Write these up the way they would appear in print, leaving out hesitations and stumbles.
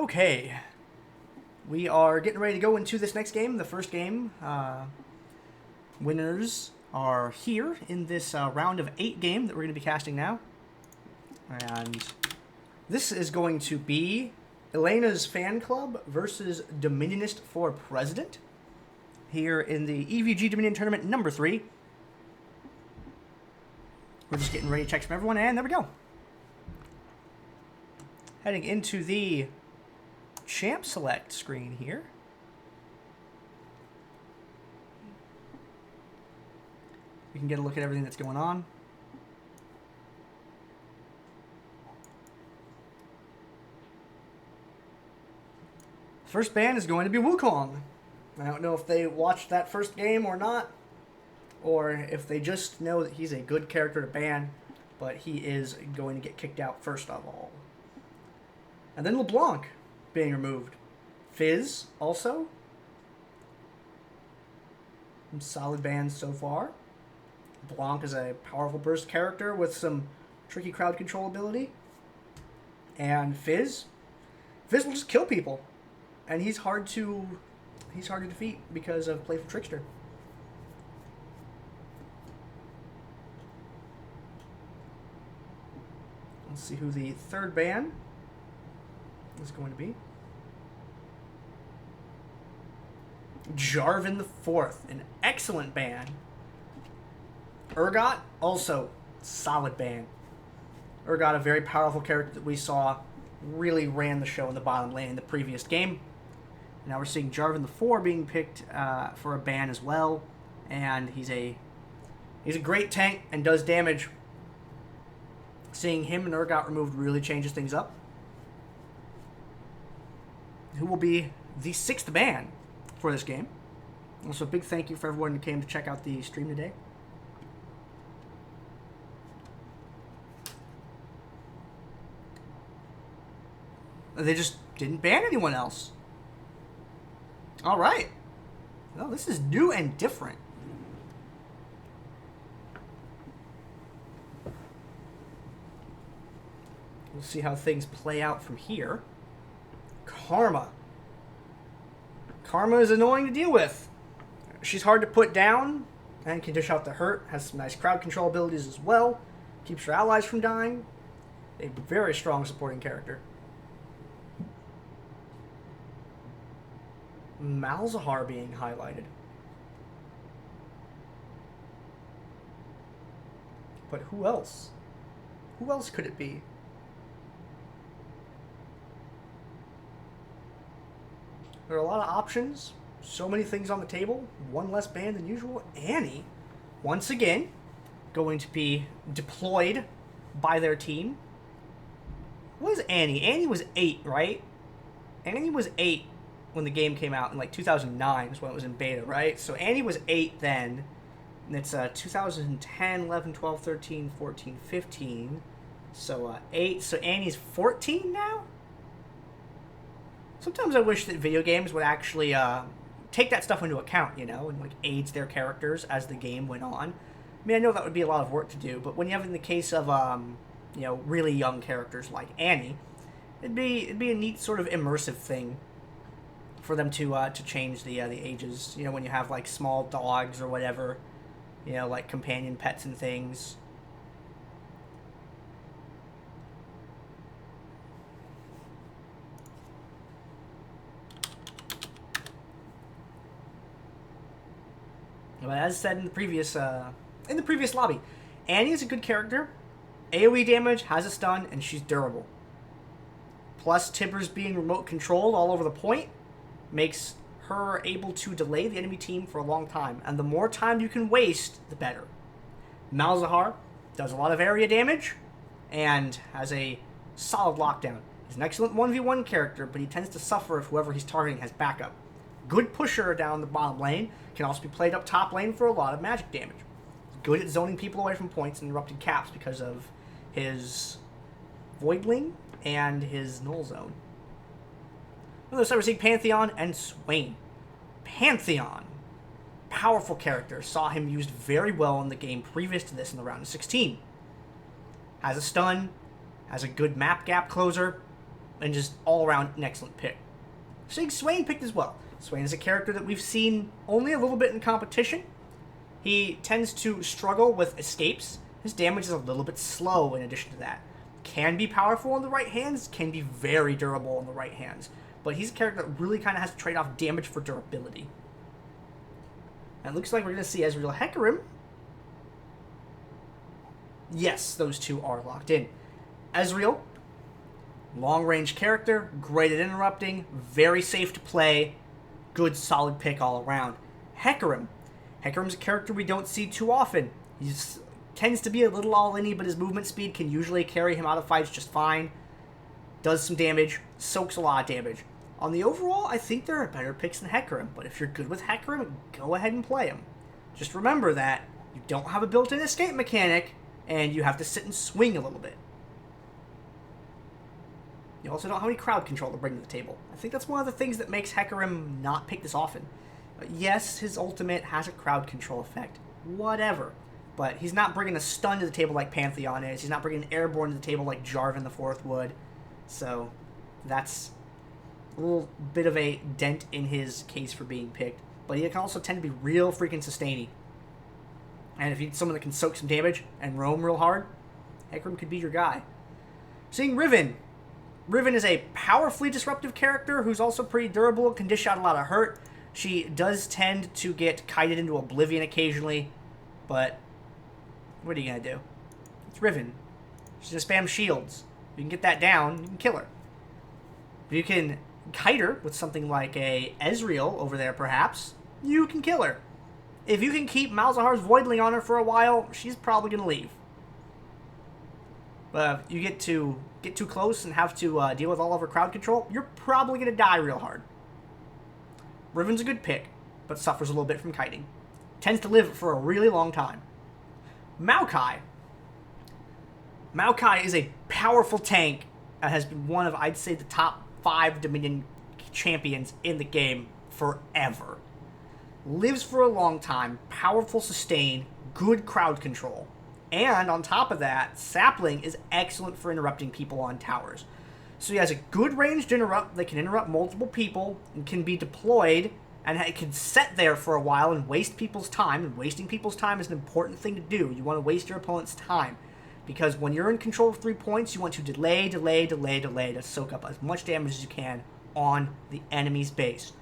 Okay, we are getting ready to go into this next game. The first game, winners are here in this round of 8 game that we're going to be casting now. And this is going to be Elena's fan club versus Dominionist for president here in the EVG Dominion Tournament number 3. We're just getting ready to check from everyone, and there we go. Heading into the champ select screen here. We can get a look at everything that's going on. First ban is going to be Wukong. I don't know if they watched that first game or not, or if they just know that he's a good character to ban, but he is going to get kicked out first of all. And then LeBlanc being removed. Fizz also. Some solid bans so far. Blanc is a powerful burst character with some tricky crowd control ability. And Fizz will just kill people. And he's hard to defeat because of Playful Trickster. Let's see who the third ban is going to be. Jarvan the Fourth, an excellent ban. Urgot, also solid ban. Urgot, a very powerful character that we saw really ran the show in the bottom lane in the previous game. Now we're seeing Jarvan the 4 being picked for a ban as well, and he's a great tank and does damage. Seeing him and Urgot removed really changes things up. Who will be the 6th ban for this game. Also, a big thank you for everyone who came to check out the stream today. They just didn't ban anyone else. Alright. Well, this is new and different. We'll see how things play out from here. Karma. Karma is annoying to deal with. She's hard to put down and can dish out the hurt. Has some nice crowd control abilities as well. Keeps her allies from dying. A very strong supporting character. Malzahar being highlighted. But who else? Who else could it be? There are a lot of options. So many things on the table. One less ban than usual. Annie, once again, going to be deployed by their team. What is Annie? Annie was 8, right? Annie was 8 when the game came out in like 2009 is when it was in beta, right? So Annie was 8 then. And it's 2010, 11, 12, 13, 14, 15. So 8. So Annie's 14 now? Sometimes I wish that video games would actually take that stuff into account, you know, and like age their characters as the game went on. I mean, I know that would be a lot of work to do, but when you have in the case of you know, really young characters like Annie, it'd be a neat sort of immersive thing for them to change the ages. You know, when you have like small dogs or whatever, you know, like companion pets and things. But as said in the previous lobby, Annie is a good character. AoE damage, has a stun, and she's durable. Plus, Tibbers being remote controlled all over the point makes her able to delay the enemy team for a long time. And the more time you can waste, the better. Malzahar does a lot of area damage and has a solid lockdown. He's an excellent 1v1 character, but he tends to suffer if whoever he's targeting has backup. Good pusher down the bottom lane, can also be played up top lane for a lot of magic damage. Good at zoning people away from points and interrupting caps because of his Voidling and his Null Zone. On the other side, we're seeing Pantheon and Swain. Pantheon, powerful character, saw him used very well in the game previous to this in the round of 16. Has a stun, has a good map gap closer, and just all around an excellent pick. Seeing Swain picked as well. Swain is a character that we've seen only a little bit in competition. He tends to struggle with escapes. His damage is a little bit slow in addition to that. Can be powerful in the right hands, can be very durable in the right hands. But he's a character that really kind of has to trade off damage for durability. And it looks like we're going to see Ezreal Hecarim. Yes, those two are locked in. Ezreal, long-range character, great at interrupting, very safe to play, good solid pick all around. Hecarim. Hecarim's a character we don't see too often. He tends to be a little all-in-y, but his movement speed can usually carry him out of fights just fine. Does some damage, soaks a lot of damage. On the overall, I think there are better picks than Hecarim, but if you're good with Hecarim, go ahead and play him. Just remember that you don't have a built-in escape mechanic, and you have to sit and swing a little bit. You also don't have any crowd control to bring to the table. I think that's one of the things that makes Hecarim not picked as often. Yes, his ultimate has a crowd control effect. Whatever. But he's not bringing a stun to the table like Pantheon is. He's not bringing an airborne to the table like Jarvan the Fourth would. So, that's a little bit of a dent in his case for being picked. But he can also tend to be real freaking sustainy. And if you need someone that can soak some damage and roam real hard, Hecarim could be your guy. Seeing Riven. Riven is a powerfully disruptive character who's also pretty durable, can dish out a lot of hurt. She does tend to get kited into oblivion occasionally, but what are you going to do? It's Riven. She's going to spam shields. If you can get that down, you can kill her. If you can kite her with something like a Ezreal over there, perhaps, you can kill her. If you can keep Malzahar's Voidling on her for a while, she's probably going to leave. But if you get too close and have to deal with all of her crowd control, you're probably going to die real hard. Riven's a good pick, but suffers a little bit from kiting. Tends to live for a really long time. Maokai. Maokai is a powerful tank and has been one of, I'd say, the top 5 Dominion champions in the game forever. Lives for a long time, powerful sustain, good crowd control. And on top of that, Sapling is excellent for interrupting people on towers. So he has a good ranged interrupt that can interrupt multiple people and can be deployed, and it can sit there for a while and waste people's time. And wasting people's time is an important thing to do. You want to waste your opponent's time. Because when you're in control of 3 points, you want to delay to soak up as much damage as you can on the enemy's base.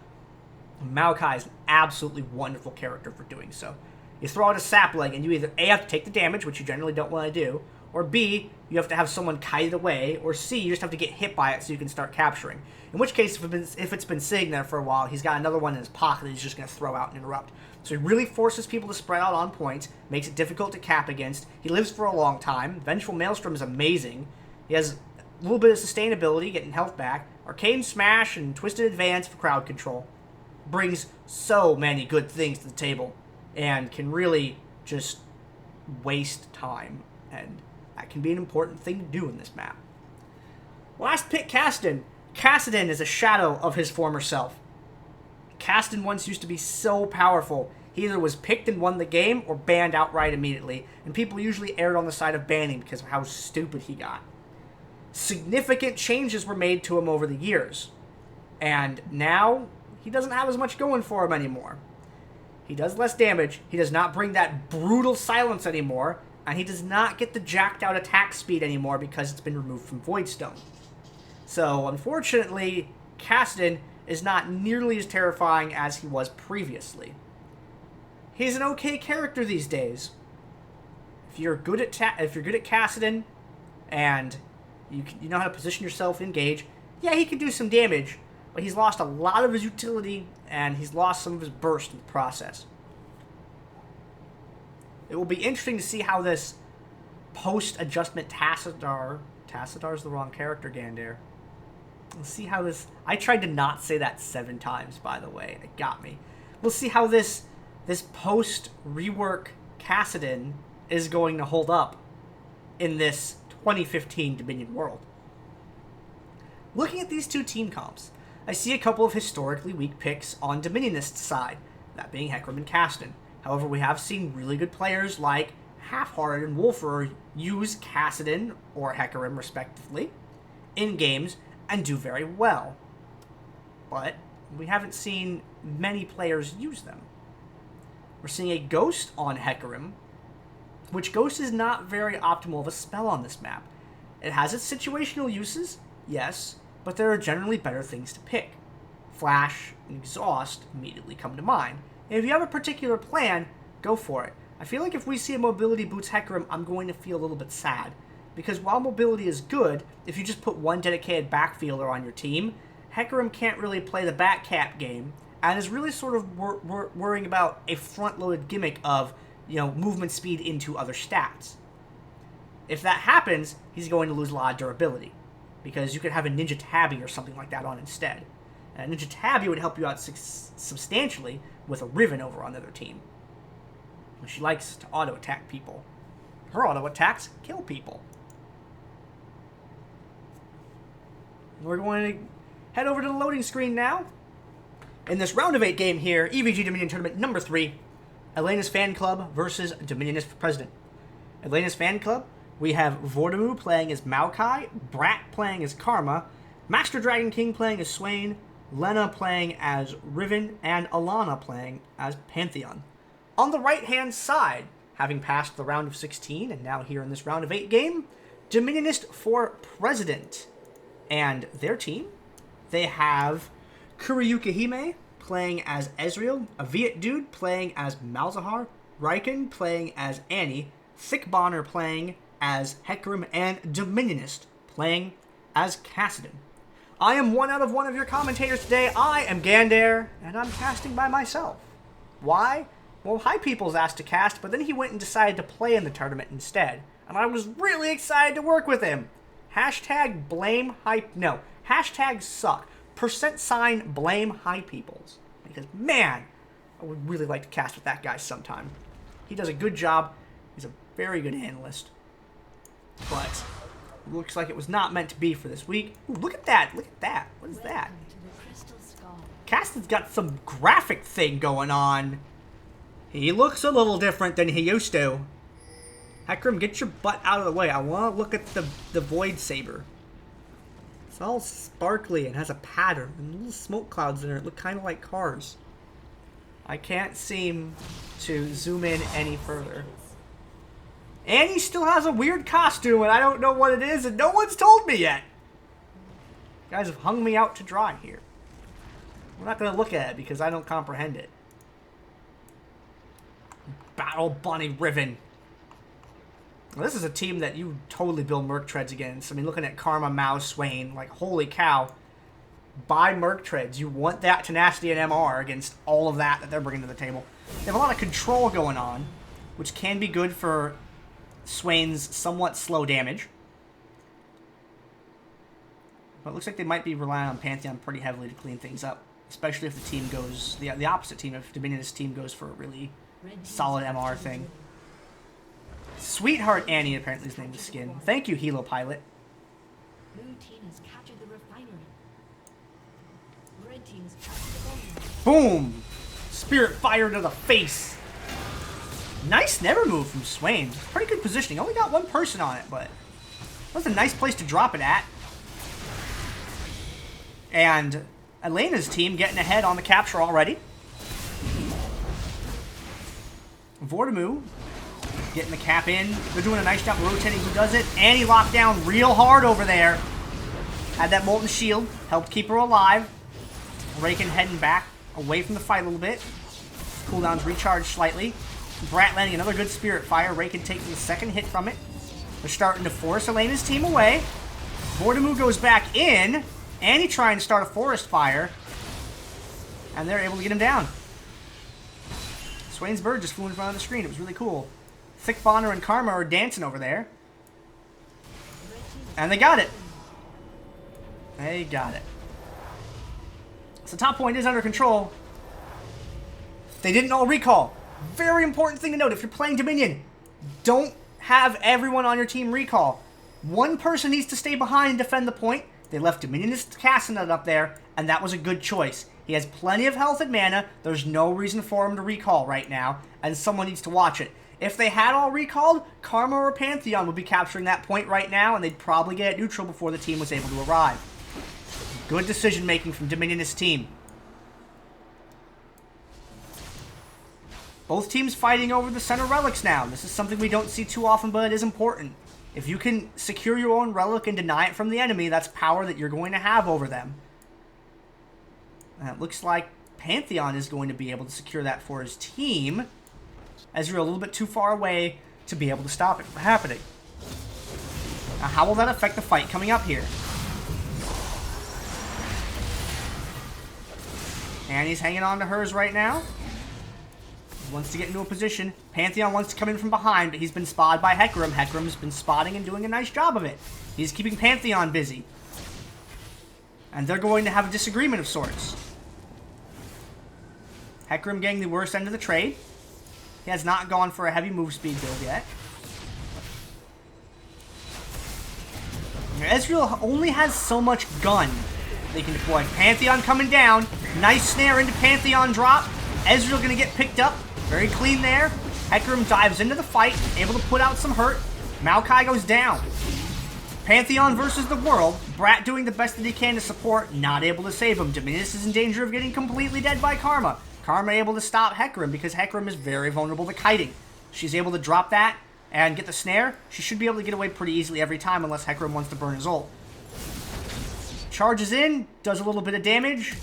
Maokai is an absolutely wonderful character for doing so. You throw out a Sapling, and you either A, have to take the damage, which you generally don't want to do, or B, you have to have someone kite it away, or C, you just have to get hit by it so you can start capturing. In which case, if it's been sitting there for a while, he's got another one in his pocket that he's just going to throw out and interrupt. So he really forces people to spread out on points, makes it difficult to cap against. He lives for a long time. Vengeful Maelstrom is amazing. He has a little bit of sustainability, getting health back. Arcane Smash and Twisted Advance for crowd control. Brings so many good things to the table, and can really just waste time, and that can be an important thing to do in this map. Last pick, Kassadin. Kassadin is a shadow of his former self. Kassadin once used to be so powerful. He either was picked and won the game, or banned outright immediately, and people usually erred on the side of banning because of how stupid he got. Significant changes were made to him over the years, and now he doesn't have as much going for him anymore. He does less damage, he does not bring that brutal silence anymore, and he does not get the jacked out attack speed anymore because it's been removed from Voidstone. So, unfortunately, Kassadin is not nearly as terrifying as he was previously. He's an okay character these days. If you're good at Kassadin, and you know how to position yourself, engage, yeah, he can do some damage, but he's lost a lot of his utility, and he's lost some of his burst in the process. It will be interesting to see how this post-adjustment Tassadar's the wrong character, Gandair. We'll see how this... I tried to not say that 7 times, by the way. It got me. We'll see how this post-rework Kassadin is going to hold up in this 2015 Dominion world. Looking at these two team comps, I see a couple of historically weak picks on Dominionist's side, that being Hecarim and Kassadin. However, we have seen really good players like Halfhearted and Wolfer use Kassadin or Hecarim, respectively, in games and do very well. But we haven't seen many players use them. We're seeing a Ghost on Hecarim, which Ghost is not very optimal of a spell on this map. It has its situational uses, yes, but there are generally better things to pick. Flash and Exhaust immediately come to mind. And if you have a particular plan, go for it. I feel like if we see a Mobility Boots Hecarim, I'm going to feel a little bit sad. Because while mobility is good, if you just put one dedicated backfielder on your team, Hecarim can't really play the back cap game, and is really sort of worrying about a front-loaded gimmick of, movement speed into other stats. If that happens, he's going to lose a lot of durability, because you could have a Ninja Tabby or something like that on instead. And a Ninja Tabby would help you out substantially with a Riven over on the other team. She likes to auto-attack people. Her auto-attacks kill people. We're going to head over to the loading screen now. In this round of 8 game here, EVG Dominion Tournament number 3, Elenas Fan Club versus Dominionist for President. Elenas Fan Club, we have Vordamu playing as Maokai, Brat playing as Karma, Master Dragon King playing as Swain, Lena playing as Riven, and Alana playing as Pantheon. On the right-hand side, having passed the round of 16, and now here in this round of 8 game, Dominionist for President. And their team, they have Kuryuka Hime playing as Ezreal, a Viet Dude playing as Malzahar, Riken playing as Annie, Thick Bonner playing as Hecarim, and Dominionist playing as Kassadin. I am one out of one of your commentators today. I am Gandair, and I'm casting by myself. Why? Well, High People's asked to cast, but then he went and decided to play in the tournament instead. And I was really excited to work with him. Hashtag blame High... No. Hashtag suck. % blame High Peoples. Because, man, I would really like to cast with that guy sometime. He does a good job. He's a very good analyst. But looks like it was not meant to be for this week. Ooh, look at that. Look at that. What is that? Caston's got some graphic thing going on. He looks a little different than he used to. Hecarim, get your butt out of the way. I want to look at the Void Saber. It's all sparkly and has a pattern. And little smoke clouds in it look kind of like cars. I can't seem to zoom in any further. And he still has a weird costume, and I don't know what it is, and no one's told me yet. You guys have hung me out to dry here. We're not going to look at it because I don't comprehend it. Battle Bunny Riven. Well, this is a team that you totally build Merc Treads against. I mean, looking at Karma, Mao, Swain, like, holy cow. Buy Merc Treads. You want that tenacity and MR against all of that they're bringing to the table. They have a lot of control going on, which can be good for Swain's somewhat slow damage. But it looks like they might be relying on Pantheon pretty heavily to clean things up. Especially if the team goes, the opposite team, if Dominionist team goes for a really solid MR thing. Sweetheart Annie, apparently, is named the skin. Thank you, Helo Pilot. Blue team has captured the refinery. Red team has captured the bomb. Boom! Spirit Fire to the face. Nice never move from Swain. Pretty good positioning. Only got one person on it, but that's a nice place to drop it at. And Elena's team getting ahead on the capture already. Vordamu getting the cap in. They're doing a nice job rotating who does it. Annie locked down real hard over there. Had that Molten Shield. Helped keep her alive. Raken heading back away from the fight a little bit. Cooldowns recharged slightly. Brat landing another good Spirit Fire. Raken taking the second hit from it. They're starting to force Elena's team away. Vordamu goes back in. Annie trying to start a Forest Fire. And they're able to get him down. Swain's bird just flew in front of the screen. It was really cool. Thick Bonner and Karma are dancing over there. And they got it. They got it. So top point is under control. They didn't all recall. Very important thing to note. If you're playing Dominion, don't have everyone on your team recall. One person needs to stay behind and defend the point. They left Dominionist Castanet up there, and that was a good choice. He has plenty of health and mana. There's no reason for him to recall right now, and someone needs to watch it. If they had all recalled, Karma or Pantheon would be capturing that point right now, and they'd probably get it neutral before the team was able to arrive. Good decision making from Dominionist team. Both teams fighting over the center relics now. This is something we don't see too often, but it is important. If you can secure your own relic and deny it from the enemy, that's power that you're going to have over them. And it looks like Pantheon is going to be able to secure that for his team, as you're a little bit too far away to be able to stop it from happening. Now, how will that affect the fight coming up here? Annie's hanging on to hers right now. He wants to get into a position. Pantheon wants to come in from behind, but he's been spotted by Hecarim. Hecarim's been spotting and doing a nice job of it. He's keeping Pantheon busy. And they're going to have a disagreement of sorts. Hecarim getting the worst end of the trade. He has not gone for a heavy move speed build yet. Ezreal only has so much gun they can deploy. Pantheon coming down. Nice snare into Pantheon drop. Ezreal going to get picked up. Very clean there. Hecarim dives into the fight, able to put out some hurt. Maokai goes down. Pantheon versus the world. Brat doing the best that he can to support, not able to save him. Dominionist is in danger of getting completely dead by Karma. Karma able to stop Hecarim because Hecarim is very vulnerable to kiting. She's able to drop that and get the snare. She should be able to get away pretty easily every time unless Hecarim wants to burn his ult. Charges in, does a little bit of damage.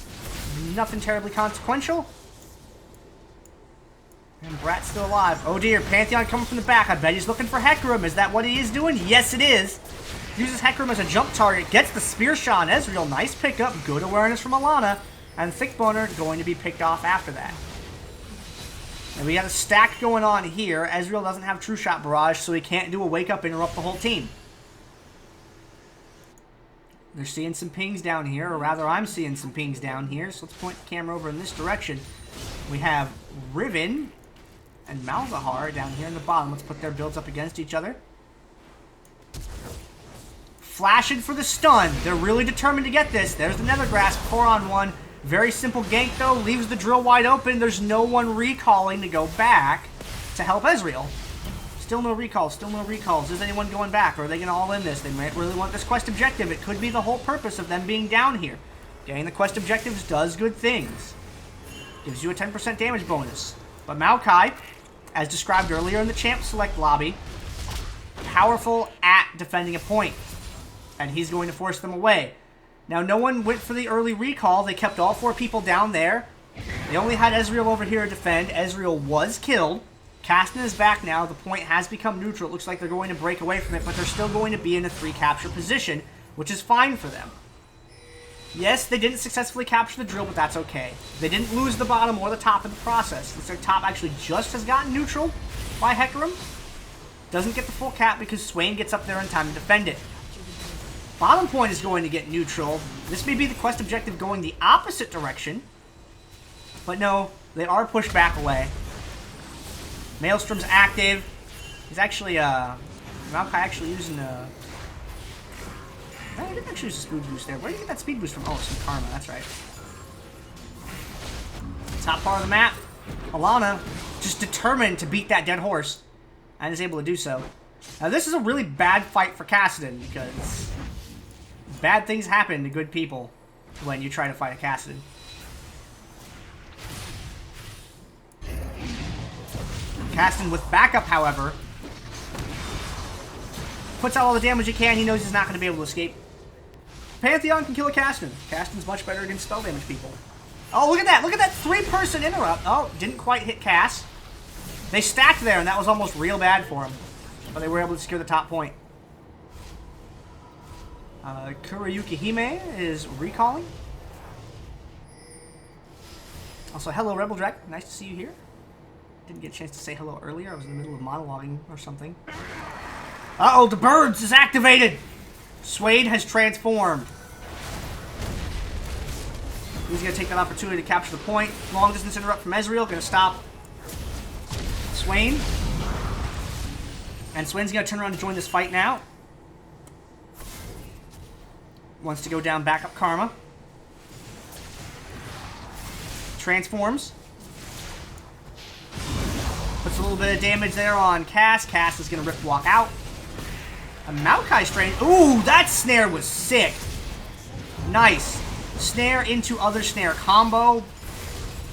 Nothing terribly consequential. And Brat's still alive. Oh dear, Pantheon coming from the back. I bet he's looking for Hecarim. Is that what he is doing? Yes, it is. Uses Hecarim as a jump target. Gets the spear shot on Ezreal. Nice pickup. Good awareness from Alana. And Thickboner going to be picked off after that. And we got a stack going on here. Ezreal doesn't have True Shot Barrage, so he can't do a Wake Up, interrupt the whole team. They're seeing some pings down here, or rather I'm seeing some pings down here. So let's point the camera over in this direction. We have Riven and Malzahar down here in the bottom. Let's put their builds up against each other. Flashing for the stun. They're really determined to get this. There's the Nether Grasp, 4-on-1. Very simple gank though. Leaves the drill wide open. There's no one recalling to go back to help Ezreal. Still no recalls. Still no recalls. Is anyone going back? Or are they going to all in this? They might really want this quest objective. It could be the whole purpose of them being down here. Getting the quest objectives does good things. Gives you a 10% damage bonus. But Maokai, as described earlier in the champ select lobby, powerful at defending a point. And he's going to force them away. Now, no one went for the early recall. They kept all 4 people down there. They only had Ezreal over here to defend. Ezreal was killed. Castan is back now. The point has become neutral. It looks like they're going to break away from it, but they're still going to be in a 3-capture position, which is fine for them. Yes, they didn't successfully capture the drill, but that's okay. They didn't lose the bottom or the top in the process. Looks like top actually just has gotten neutral by Hecarim. Doesn't get the full cap because Swain gets up there in time to defend it. Bottom point is going to get neutral. This may be the quest objective going the opposite direction. But no, they are pushed back away. Maelstrom's active. He's actually, Maokai actually using a... I didn't actually use a speed boost there. Where did you get that speed boost from? Oh, it's from Karma, that's right. Top part of the map. Alana, just determined to beat that dead horse. And is able to do so. Now this is a really bad fight for Kassadin because... bad things happen to good people when you try to fight a Kassadin. Kassadin with backup, however, puts out all the damage he can. He knows he's not going to be able to escape. Pantheon can kill a Kassadin. Kassadin's much better against spell damage people. Oh, look at that. Look at that 3-person interrupt. Oh, didn't quite hit Cass. They stacked there, and that was almost real bad for him. But they were able to secure the top point. Kurayuki Hime is recalling. Also, hello, Rebel Drek. Nice to see you here. Didn't get a chance to say hello earlier. I was in the middle of monologuing or something. Uh-oh, the birds is activated! Swade has transformed. He's going to take that opportunity to capture the point. Long distance interrupt from Ezreal. Going to stop Swain. And Swain's going to turn around to join this fight now. Wants to go down, back up Karma. Transforms. Puts a little bit of damage there on Cass. Cass is going to Rift Walk out. A Maokai strain. Ooh, that snare was sick. Nice. snare into other snare combo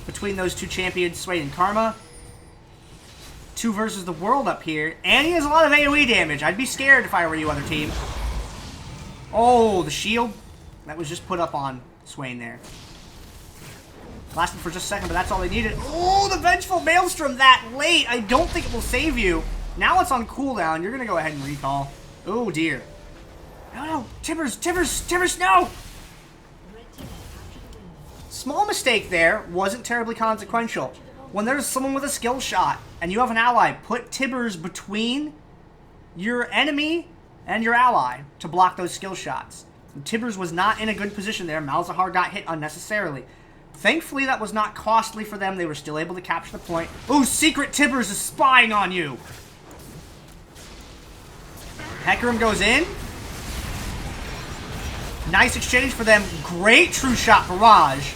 between those two champions, Swain and Karma. 2 versus the world up here. Annie has a lot of AoE damage. I'd be scared if I were you, other team. Oh, the shield. That was just put up on Swain there. Lasted for just a second, but that's all they needed. Oh, the Vengeful Maelstrom that late. I don't think it will save you. Now it's on cooldown. You're going to go ahead and recall. Oh, dear. No. Tibbers, no. Small mistake there. Wasn't terribly consequential. When there's someone with a skill shot and you have an ally, put Tibbers between your enemy and your ally to block those skill shots. And Tibbers was not in a good position there. Malzahar got hit unnecessarily. Thankfully, that was not costly for them. They were still able to capture the point. Ooh, Secret Tibbers is spying on you. Hecarim goes in. Nice exchange for them. Great true shot barrage.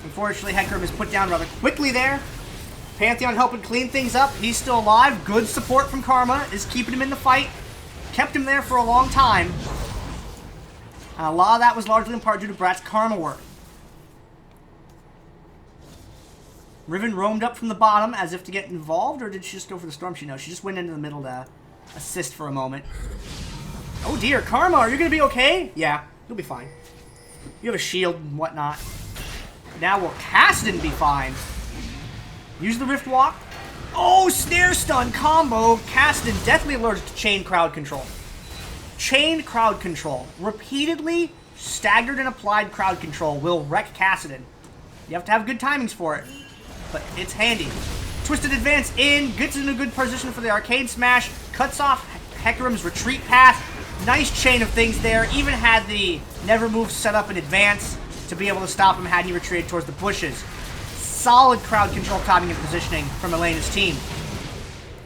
Unfortunately, Hecarim is put down rather quickly there. Pantheon helping clean things up. He's still alive. Good support from Karma is keeping him in the fight. Kept him there for a long time. And a lot of that was largely in part due to Brat's Karma work. Riven roamed up from the bottom as if to get involved, or did she just go for the storm? She just went into the middle to assist for a moment. Oh dear, Karma, are you going to be okay? Yeah, you'll be fine. You have a shield and whatnot. Now will Kassadin be fine? Use the Rift Walk. Oh, Snare Stun combo. Kassadin deathly allergic to Chain Crowd Control. Chain Crowd Control. Repeatedly staggered and applied crowd control will wreck Kassadin. You have to have good timings for it, but it's handy. Twisted Advance in, gets in a good position for the Arcade Smash, cuts off Hecarim's retreat path. Nice chain of things there. Even had the Never Move set up in advance to be able to stop him had he retreated towards the bushes. Solid crowd control timing and positioning from Elena's team.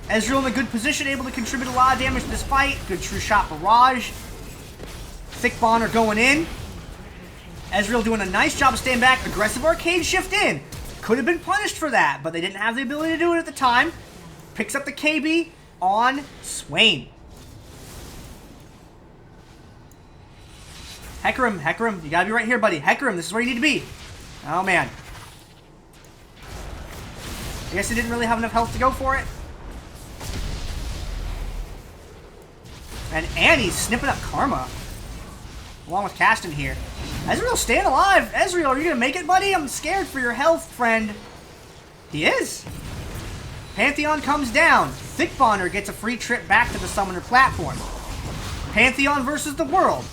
Ezreal in a good position, able to contribute a lot of damage to this fight. Good true shot barrage. Thick Bonner going in. Ezreal doing a nice job of staying back. Aggressive arcade shift in. Could have been punished for that, but they didn't have the ability to do it at the time. Picks up the KB on Swain. Hecarim, you gotta be right here, buddy. Hecarim, this is where you need to be. Oh, man. I guess he didn't really have enough health to go for it. And Annie's snipping up Karma. Along with Kassadin here. Ezreal staying alive. Ezreal, are you gonna make it, buddy? I'm scared for your health, friend. He is. Pantheon comes down. Thick Bonner gets a free trip back to the Summoner platform. Pantheon versus the world.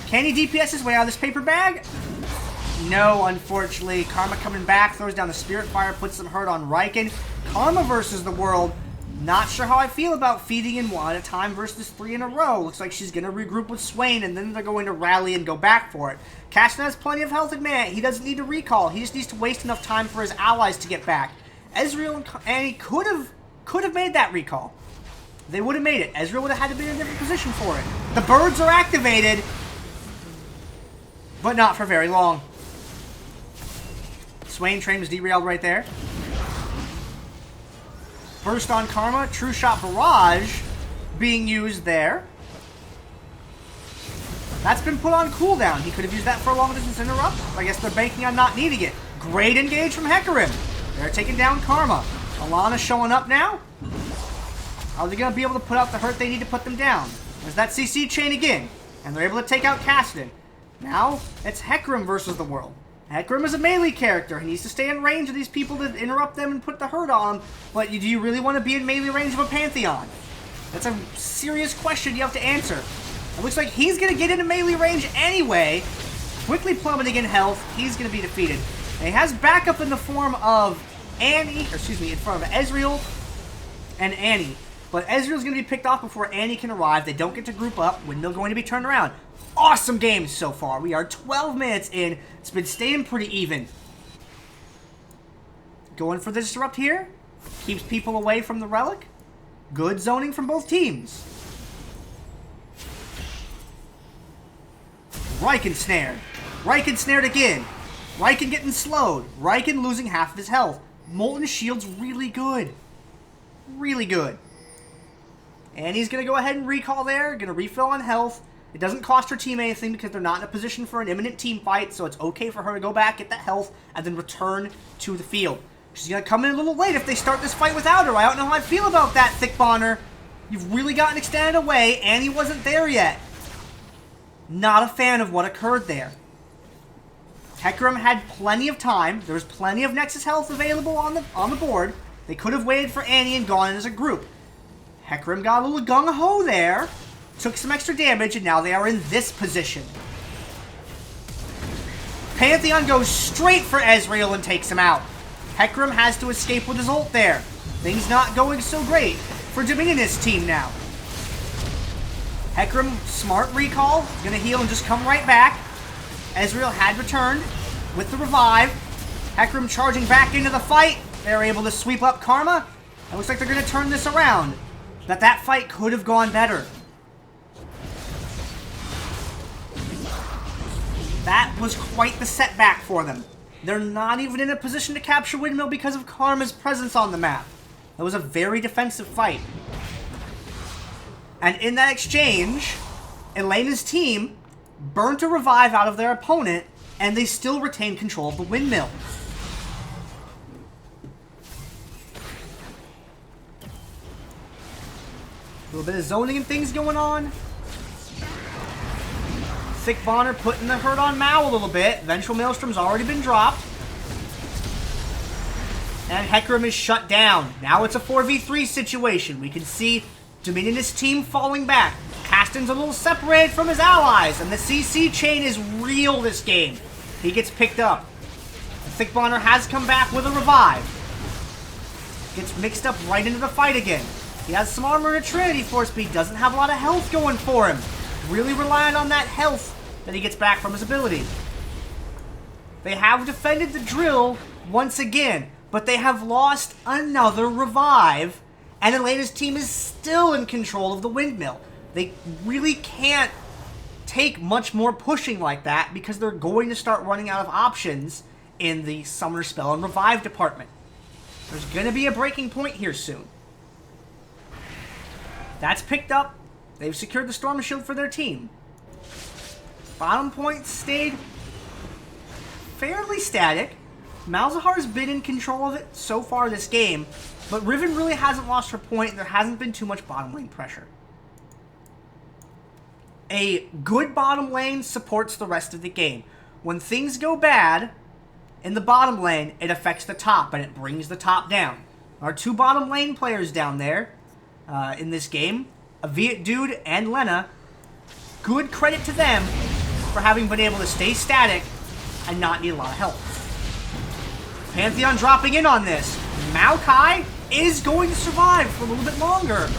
Can he DPS his way out of this paper bag? No, unfortunately. Karma coming back, throws down the Spirit Fire, puts some hurt on Riken. Karma versus the world. Not sure how I feel about feeding in one at a time versus 3 in a row. Looks like she's going to regroup with Swain, and then they're going to rally and go back for it. Kassadin has plenty of health, admit. He doesn't need to recall. He just needs to waste enough time for his allies to get back. Ezreal and Annie could have made that recall. They would have made it. Ezreal would have had to be in a different position for it. The birds are activated, but not for very long. Swain train was derailed right there. Burst on Karma, True Shot Barrage being used there. That's been put on cooldown. He could have used that for a long distance interrupt. I guess they're banking on not needing it. Great engage from Hecarim. They're taking down Karma. Alana showing up now. Are they going to be able to put out the hurt they need to put them down? There's that CC chain again. And they're able to take out Kassadin. Now, it's Hecarim versus the world. Hecarim is a melee character. He needs to stay in range of these people to interrupt them and put the hurt on them. But do you really want to be in melee range of a Pantheon? That's a serious question you have to answer. It looks like he's going to get into melee range anyway. Quickly plummeting in health. He's going to be defeated. And he has backup in the form of in front of Ezreal and Annie. But Ezreal's going to be picked off before Annie can arrive. They don't get to group up. Windmill going to be turned around. Awesome game so far. We are 12 minutes in. It's been staying pretty even. Going for the disrupt here. Keeps people away from the relic. Good zoning from both teams. Riken snared. Riken snared again. Riken getting slowed. Riken losing half of his health. Molten Shield's really good. Really good. And he's going to go ahead and recall there. Going to refill on health. It doesn't cost her team anything because they're not in a position for an imminent team fight, so it's okay for her to go back, get that health, and then return to the field. She's going to come in a little late if they start this fight without her. I don't know how I feel about that, Thick Bonner. You've really gotten extended away. Annie wasn't there yet. Not a fan of what occurred there. Hecarim had plenty of time. There was plenty of Nexus health available on the board. They could have waited for Annie and gone in as a group. Hecarim got a little gung-ho there. Took some extra damage, and now they are in this position. Pantheon goes straight for Ezreal and takes him out. Hecarim has to escape with his ult there. Things not going so great for Dominionist team now. Hecarim, smart recall. He's going to heal and just come right back. Ezreal had returned with the revive. Hecarim charging back into the fight. They're able to sweep up Karma. It looks like they're going to turn this around. But that fight could have gone better. That was quite the setback for them. They're not even in a position to capture Windmill because of Karma's presence on the map. It was a very defensive fight. And in that exchange, Elena's team burnt a revive out of their opponent, and they still retained control of the Windmill. A little bit of zoning and things going on. Thick Bonner putting the hurt on Mao a little bit. Vengeful Maelstrom's already been dropped. And Hecarim is shut down. Now it's a 4v3 situation. We can see Dominionist team falling back. Caston's a little separated from his allies. And the CC chain is real this game. He gets picked up. Thick Bonner has come back with a revive. Gets mixed up right into the fight again. He has some armor and a Trinity Force, but he doesn't have a lot of health going for him. Really relying on that health that he gets back from his ability. They have defended the drill once again, but they have lost another revive, and Elena's team is still in control of the Windmill. They really can't take much more pushing like that because they're going to start running out of options in the Summoner Spell and Revive department. There's going to be a breaking point here soon. That's picked up. They've secured the Storm Shield for their team. Bottom point stayed fairly static. Malzahar's been in control of it so far this game, but Riven really hasn't lost her point. There hasn't been too much bottom lane pressure. A good bottom lane supports the rest of the game. When things go bad in the bottom lane, it affects the top, and it brings the top down. Our two bottom lane players down there in this game, Aviat Dude and Lena, good credit to them for having been able to stay static and not need a lot of help. Pantheon dropping in on this. Maokai is going to survive for a little bit longer.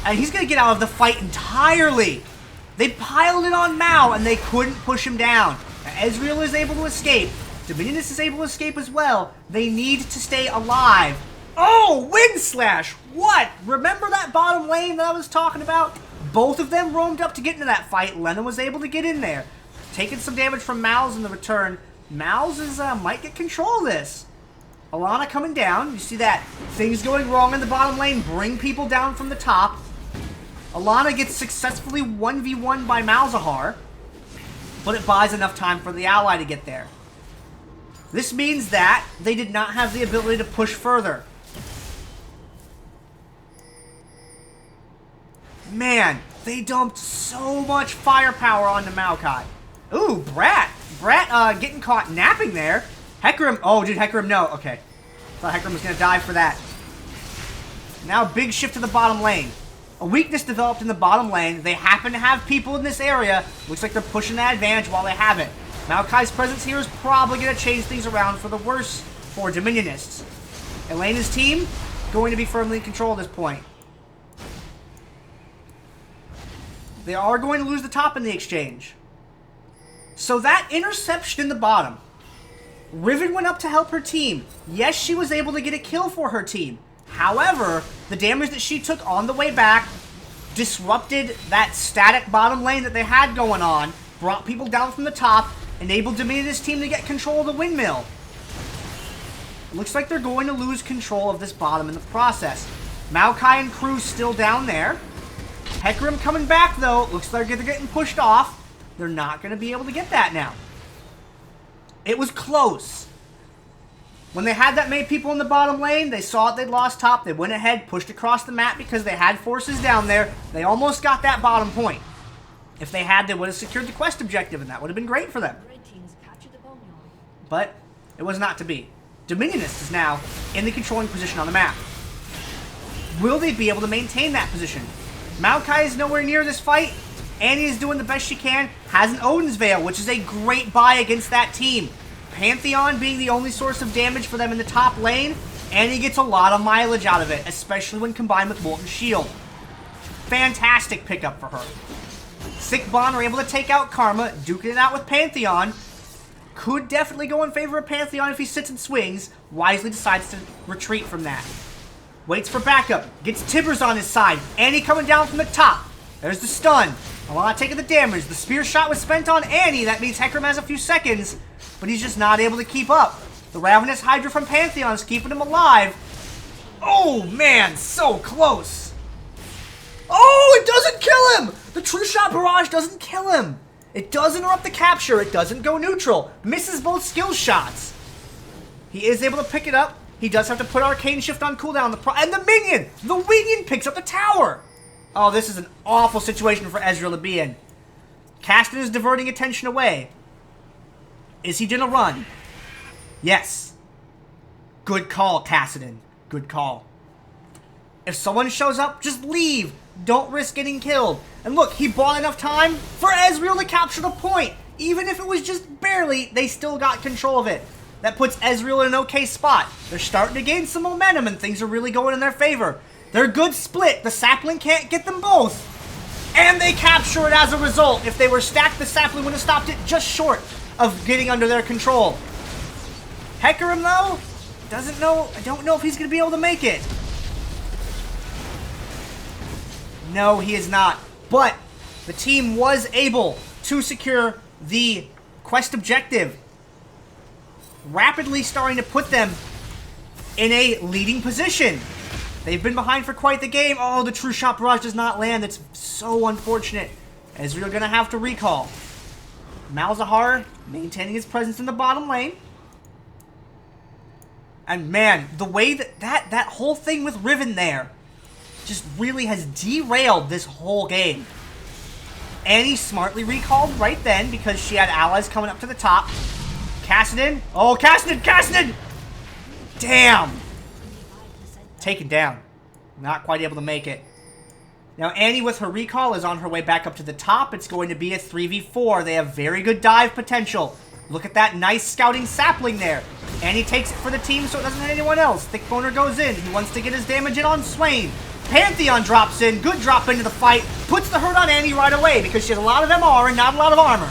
And he's going to get out of the fight entirely. They piled it on Mao and they couldn't push him down. Now, Ezreal is able to escape. Dominionist is able to escape as well. They need to stay alive. Oh, Wind Slash! What? Remember that bottom lane that I was talking about? Both of them roamed up to get into that fight. Lena was able to get in there. Taking some damage from Mal's in the return. Mal's might get control of this. Alana coming down. You see that? Things going wrong in the bottom lane. Bring people down from the top. Alana gets successfully 1v1 by Malzahar. But it buys enough time for the ally to get there. This means that they did not have the ability to push further. Man, they dumped so much firepower onto Maokai. Ooh, Brat. Brat getting caught napping there. Hecarim. Oh, did Hecarim know? Okay. Thought Hecarim was going to die for that. Now, big shift to the bottom lane. A weakness developed in the bottom lane. They happen to have people in this area. Looks like they're pushing that advantage while they have it. Maokai's presence here is probably going to change things around for the worse for Dominionists. Elena's team going to be firmly in control at this point. They are going to lose the top in the exchange. So that interception in the bottom. Riven went up to help her team. Yes, she was able to get a kill for her team. However, the damage that she took on the way back disrupted that static bottom lane that they had going on, brought people down from the top, enabled Dominionist team to get control of the Windmill. Looks like they're going to lose control of this bottom in the process. Maokai and crew still down there. Hecarim coming back, though. Looks like they're getting pushed off. They're not going to be able to get that now. It was close. When they had that many people in the bottom lane, they saw it, they'd lost top. They went ahead, pushed across the map because they had forces down there. They almost got that bottom point. If they had, they would have secured the quest objective, and that would have been great for them. Red team's captured the boneyard. But it was not to be. Dominionist is now in the controlling position on the map. Will they be able to maintain that position? Maokai is nowhere near this fight. Annie is doing the best she can. Has an Odin's Veil, which is a great buy against that team. Pantheon being the only source of damage for them in the top lane. Annie gets a lot of mileage out of it, especially when combined with Molten Shield. Fantastic pickup for her. Sick Bond are able to take out Karma, duking it out with Pantheon. Could definitely go in favor of Pantheon if he sits and swings. Wisely decides to retreat from that. Waits for backup. Gets Tibbers on his side. Annie coming down from the top. There's the stun. Alana taking the damage. The spear shot was spent on Annie. That means Hecarim has a few seconds, but he's just not able to keep up. The Ravenous Hydra from Pantheon is keeping him alive. Oh, man, so close. Oh, it doesn't kill him. The True Shot Barrage doesn't kill him. It does interrupt the capture. It doesn't go neutral. Misses both skill shots. He is able to pick it up. He does have to put Arcane Shift on cooldown. And the minion! The minion picks up the tower! Oh, this is an awful situation for Ezreal to be in. Caston is diverting attention away. Is he gonna run? Yes. Good call, Cassidon. Good call. If someone shows up, just leave. Don't risk getting killed. And look, he bought enough time for Ezreal to capture the point. Even if it was just barely, they still got control of it. That puts Ezreal in an okay spot. They're starting to gain some momentum and things are really going in their favor. They're a good split. The sapling can't get them both. And they capture it as a result. If they were stacked, the sapling would have stopped it just short of getting under their control. Hecarim, though, doesn't know. I don't know if he's going to be able to make it. No, he is not. But the team was able to secure the quest objective, rapidly starting to put them in a leading position. They've been behind for quite the game. Oh, the True Shot Barrage does not land. That's so unfortunate. Ezreal gonna have to recall. Malzahar maintaining his presence in the bottom lane. And man, the way that whole thing with Riven there just really has derailed this whole game. Annie smartly recalled right then because she had allies coming up to the top. Cassidon. Oh, Cassidon! Damn! Taken down. Not quite able to make it. Now, Annie with her recall is on her way back up to the top. It's going to be a 3v4. They have very good dive potential. Look at that nice scouting sapling there. Annie takes it for the team so it doesn't hit anyone else. Thick Boner goes in. He wants to get his damage in on Swain. Pantheon drops in. Good drop into the fight. Puts the hurt on Annie right away because she has a lot of MR and not a lot of armor.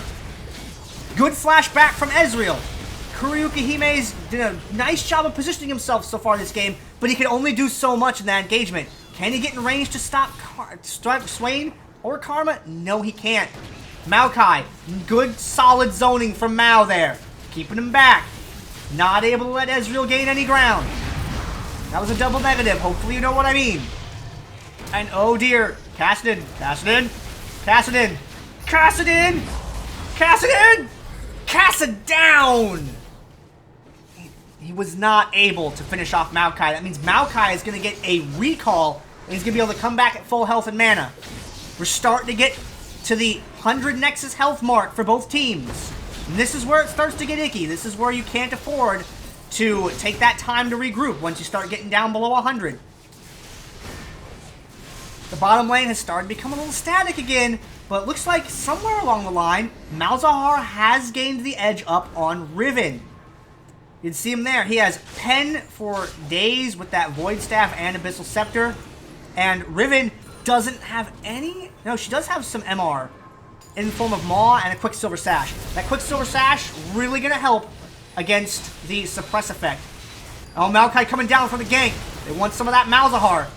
Good flashback from Ezreal. Kuryuki Hime's did a nice job of positioning himself so far this game, but he can only do so much in that engagement. Can he get in range to stop Swain or Karma? No, he can't. Maokai, good solid zoning from Mao there. Keeping him back. Not able to let Ezreal gain any ground. That was a double negative. Hopefully you know what I mean. And oh dear, Cassidon. Cassidon! He was not able to finish off Maokai. That means Maokai is going to get a recall, and he's going to be able to come back at full health and mana. We're starting to get to the 100 Nexus health mark for both teams. And this is where it starts to get icky. This is where you can't afford to take that time to regroup once you start getting down below 100. The bottom lane has started to become a little static again, but it looks like somewhere along the line, Malzahar has gained the edge up on Riven. You can see him there. He has Pen for days with that Void Staff and Abyssal Scepter. And Riven doesn't have any... No, she does have some MR in the form of Maw and a Quicksilver Sash. That Quicksilver Sash really going to help against the Suppress effect. Oh, Maokai coming down for the gank. They want some of that Malzahar.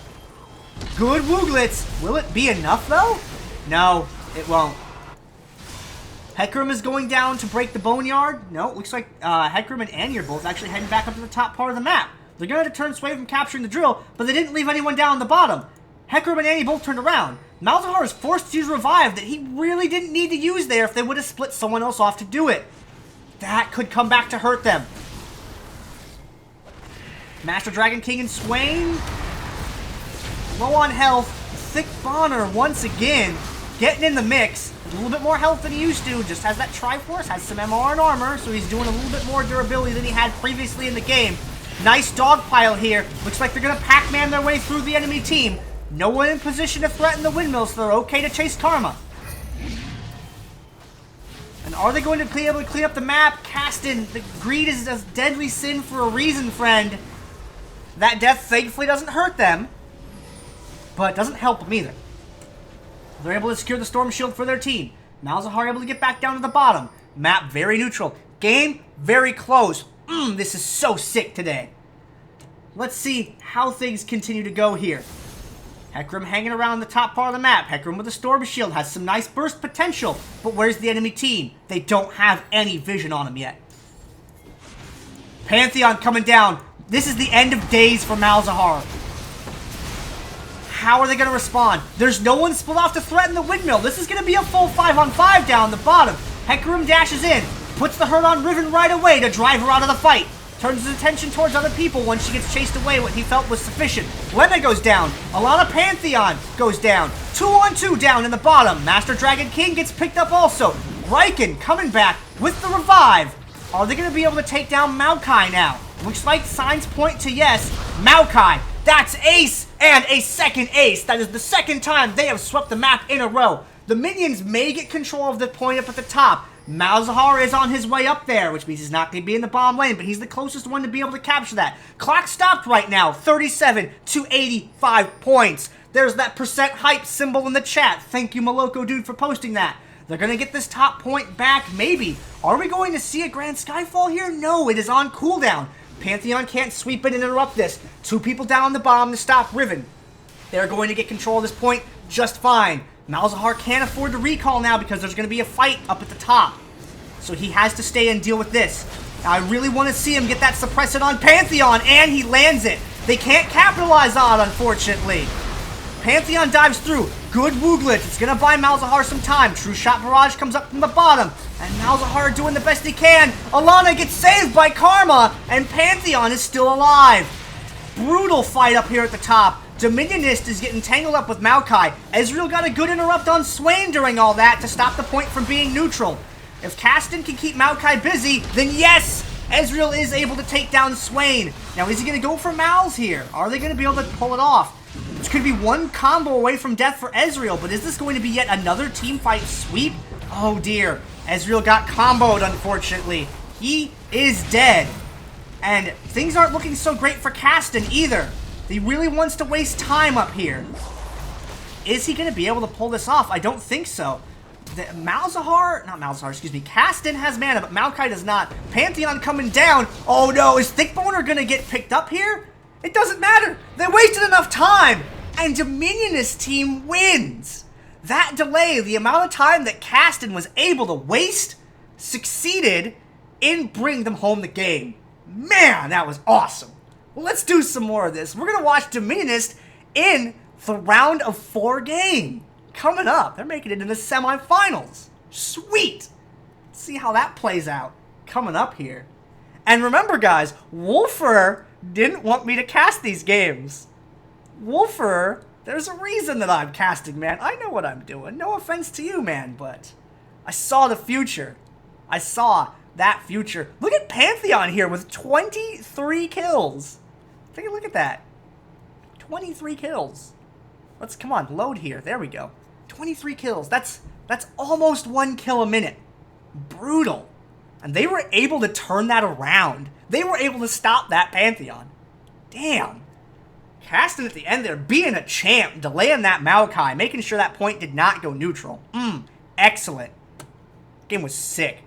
Good Wooglets. Will it be enough, though? No, it won't. Hecarim is going down to break the Boneyard. No, it looks like Hecarim and Annie are both actually heading back up to the top part of the map. They're going to turn Sway from capturing the drill, but they didn't leave anyone down on the bottom. Hecarim and Annie both turned around. Malzahar is forced to use Revive that he really didn't need to use there if they would have split someone else off to do it. That could come back to hurt them. Master Dragon King and Swain. Low on health. Thick Bonner once again getting in the mix. A little bit more health than he used to. Just has that Triforce, has some MR and armor, so he's doing a little bit more durability than he had previously in the game. Nice dogpile here. Looks like they're going to Pac-Man their way through the enemy team. No one in position to threaten the windmills, so they're okay to chase Karma. And are they going to be able to clean up the map? Caston, the greed is a deadly sin for a reason, friend. That death thankfully doesn't hurt them, but doesn't help them either. They're able to secure the Storm Shield for their team. Malzahar able to get back down to the bottom. Map very neutral. Game very close. This is so sick today. Let's see how things continue to go here. Hecarim hanging around the top part of the map. Hecarim with a Storm Shield has some nice burst potential, but where's the enemy team? They don't have any vision on him yet. Pantheon coming down. This is the end of days for Malzahar. How are they going to respond? There's no one split off to threaten the windmill. This is going to be a full 5-on-5 down the bottom. Hecarim dashes in, puts the hurt on Riven right away to drive her out of the fight. Turns his attention towards other people once she gets chased away what he felt was sufficient. Lena goes down. Alana Pantheon goes down. 2-on-2 down in the bottom. Master Dragon King gets picked up also. Riken coming back with the revive. Are they going to be able to take down Maokai now? Looks like signs point to yes. Maokai. That's ace and a second ace. That is the second time they have swept the map in a row. The minions may get control of the point up at the top. Malzahar is on his way up there, which means he's not going to be in the bottom lane, but he's the closest one to be able to capture that. Clock stopped right now, 37 to 85 points. There's that percent hype symbol in the chat. Thank you, Moloko Dude, for posting that. They're going to get this top point back, maybe. Are we going to see a Grand Skyfall here? No, it is on cooldown. Pantheon can't sweep in and interrupt this. 2 people down on the bottom to stop Riven. They're going to get control of this point just fine. Malzahar can't afford to recall now because there's going to be a fight up at the top. So he has to stay and deal with this. Now, I really want to see him get that suppressant on Pantheon, and he lands it. They can't capitalize on it, unfortunately. Pantheon dives through. Good Wooglet. It's going to buy Malzahar some time. True Shot Barrage comes up from the bottom. And Malzahar doing the best he can. Alana gets saved by Karma, and Pantheon is still alive. Brutal fight up here at the top. Dominionist is getting tangled up with Maokai. Ezreal got a good interrupt on Swain during all that to stop the point from being neutral. If Caston can keep Maokai busy, then yes, Ezreal is able to take down Swain. Now, is he going to go for Mal's here? Are they going to be able to pull it off? This could be one combo away from death for Ezreal, but is this going to be yet another team fight sweep? Oh dear, Ezreal got comboed, unfortunately. He is dead. And things aren't looking so great for Caston either. He really wants to waste time up here. Is he going to be able to pull this off? I don't think so. Caston has mana, but Maokai does not. Pantheon coming down. Oh no, is Thickboner going to get picked up here? It doesn't matter. They wasted enough time. And Dominionist team wins. That delay, the amount of time that Caston was able to waste, succeeded in bringing them home the game. Man, that was awesome. Well, let's do some more of this. We're going to watch Dominionist in the round of 4 game. Coming up, they're making it into the semifinals. Sweet. Let's see how that plays out. Coming up here. And remember, guys, Wolfer didn't want me to cast these games. Wolfer, there's a reason that I'm casting, man. I know what I'm doing. No offense to you, man, but I saw the future. I saw that future. Look at Pantheon here with 23 kills. Take a look at that. 23 kills. Let's, come on, load here. There we go. 23 kills. That's almost 1 kill a minute. Brutal. And they were able to turn that around. They were able to stop that Pantheon. Damn. Caston at the end there, being a champ, delaying that Maokai, making sure that point did not go neutral. Excellent. Game was sick.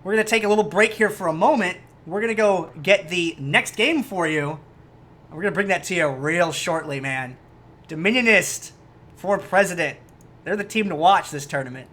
We're going to take a little break here for a moment. We're going to go get the next game for you. We're going to bring that to you real shortly, man. Dominionist for president. They're the team to watch this tournament.